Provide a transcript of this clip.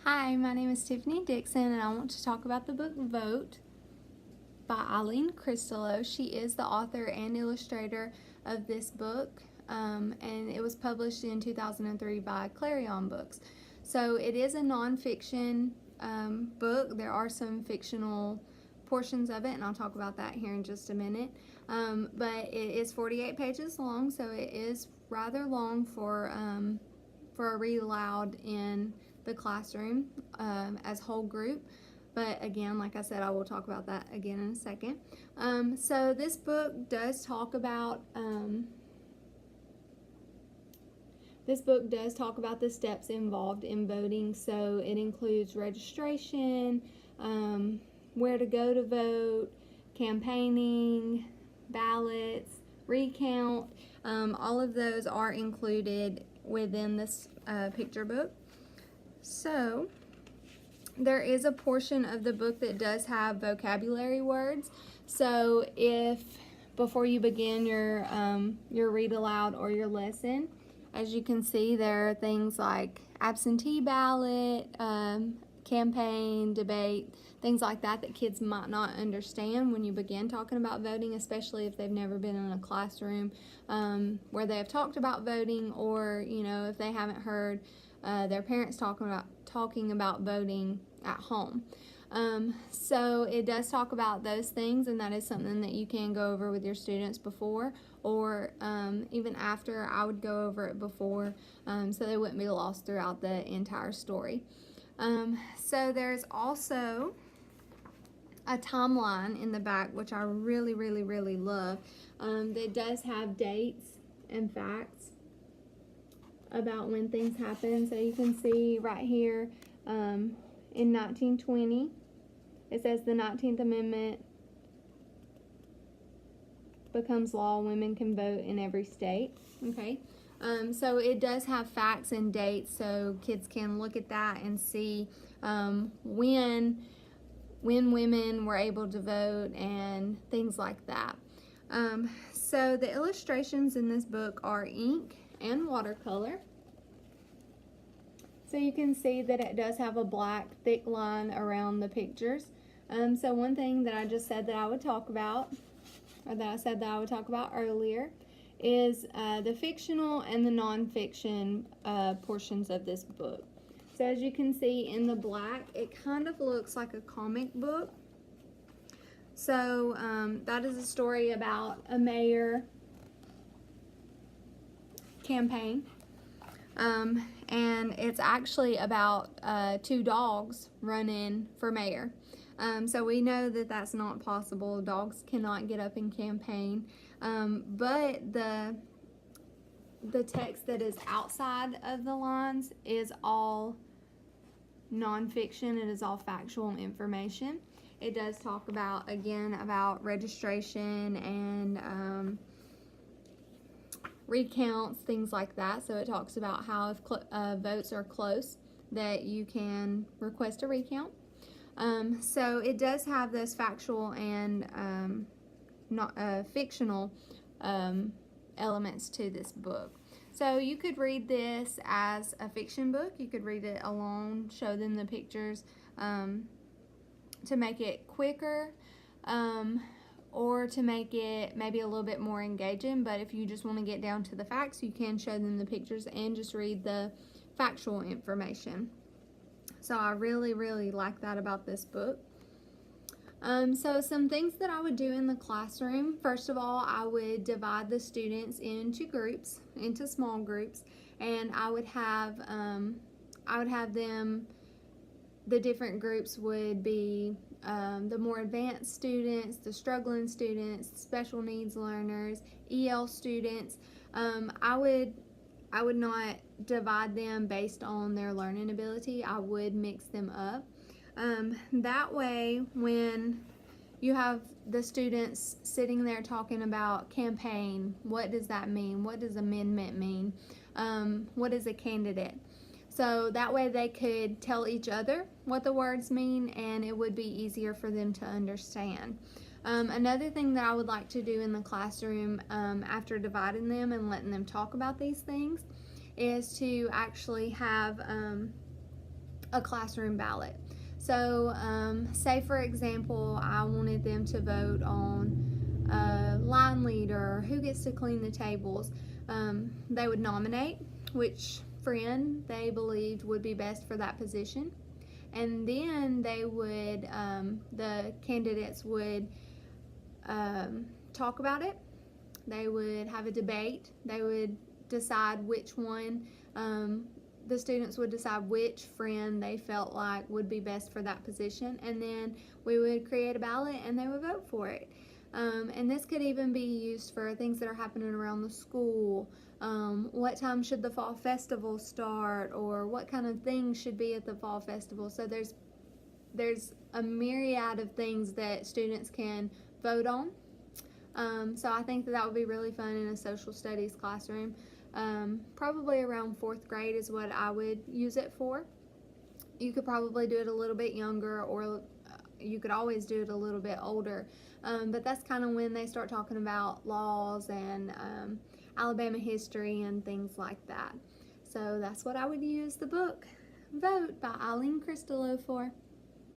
Hi, my name is Tiffany Dixon, and I want to talk about the book Vote by Eileen Christelow. She is the author and illustrator of this book, and it was published in 2003 by Clarion Books. So it is a nonfiction book. There are some fictional portions of it, and I'll talk about that here in just a minute. But it is 48 pages long, so it is rather long for a read aloud in the classroom as whole group. But again, like I said, I will talk about that again in a second. So this book does talk about the steps involved in voting. So it includes registration, where to go to vote, campaigning, ballots, recount. All of those are included within this picture book. So there is a portion of the book that does have vocabulary words. So if before you begin your read aloud or your lesson, as you can see, there are things like absentee ballot, campaign, debate, things like that kids might not understand when you begin talking about voting, especially if they've never been in a classroom where they have talked about voting, or if they haven't heard their parents talking about voting at home. So it does talk about those things, and that is something that you can go over with your students before, or even after. I would go over it before so they wouldn't be lost throughout the entire story. So there's also a timeline in the back, which I really, really, really love. That does have dates and facts about when things happen. So you can see right here in 1920, it says the 19th Amendment becomes law. Women can vote in every state. Okay. So it does have facts and dates, so kids can look at that and see when women were able to vote and things like that. So the illustrations in this book are ink and watercolor. So you can see that it does have a black thick line around the pictures. So one thing that I just said that I would talk about, or that I said that I would talk about earlier, is the fictional and the nonfiction portions of this book. So as you can see in the black, it kind of looks like a comic book. So that is a story about a mayor campaign. And it's actually about two dogs running for mayor. So we know that that's not possible. Dogs cannot get up and campaign. But the text that is outside of the lines is all nonfiction. It is all factual information. It does talk about, again, about registration and recounts, things like that. So it talks about how if votes are close, that you can request a recount. So it does have those factual and not fictional elements to this book. So you could read this as a fiction book. You could read it alone, show them the pictures to make it quicker, or to make it maybe a little bit more engaging. But if you just want to get down to the facts, you can show them the pictures and just read the factual information. So I really, really like that about this book. So some things that I would do in the classroom: first of all, I would divide the students into groups, into small groups, and I would have them, the different groups would be the more advanced students, the struggling students, special needs learners, EL students. I would not divide them based on their learning ability. I would mix them up. That way, when you have the students sitting there talking about campaign, what does that mean? What does amendment mean? What is a candidate? So that way they could tell each other what the words mean, and it would be easier for them to understand. Another thing that I would like to do in the classroom after dividing them and letting them talk about these things is to actually have a classroom ballot. So say for example I wanted them to vote on line leader, who gets to clean the tables. They would nominate which friend they believed would be best for that position, and then they would the candidates would talk about it. They would have a debate. They would decide which one, the students would decide which friend they felt like would be best for that position, and then we would create a ballot and they would vote for it. And this could even be used for things that are happening around the school. What time should the fall festival start, or what kind of things should be at the fall festival? So there's a myriad of things that students can vote on. So I think that would be really fun in a social studies classroom. Probably around 4th grade is what I would use it for. You could probably do it a little bit younger, or you could always do it a little bit older. But that's kind of when they start talking about laws and Alabama history and things like that. So that's what I would use the book Vote by Eileen Christelow for.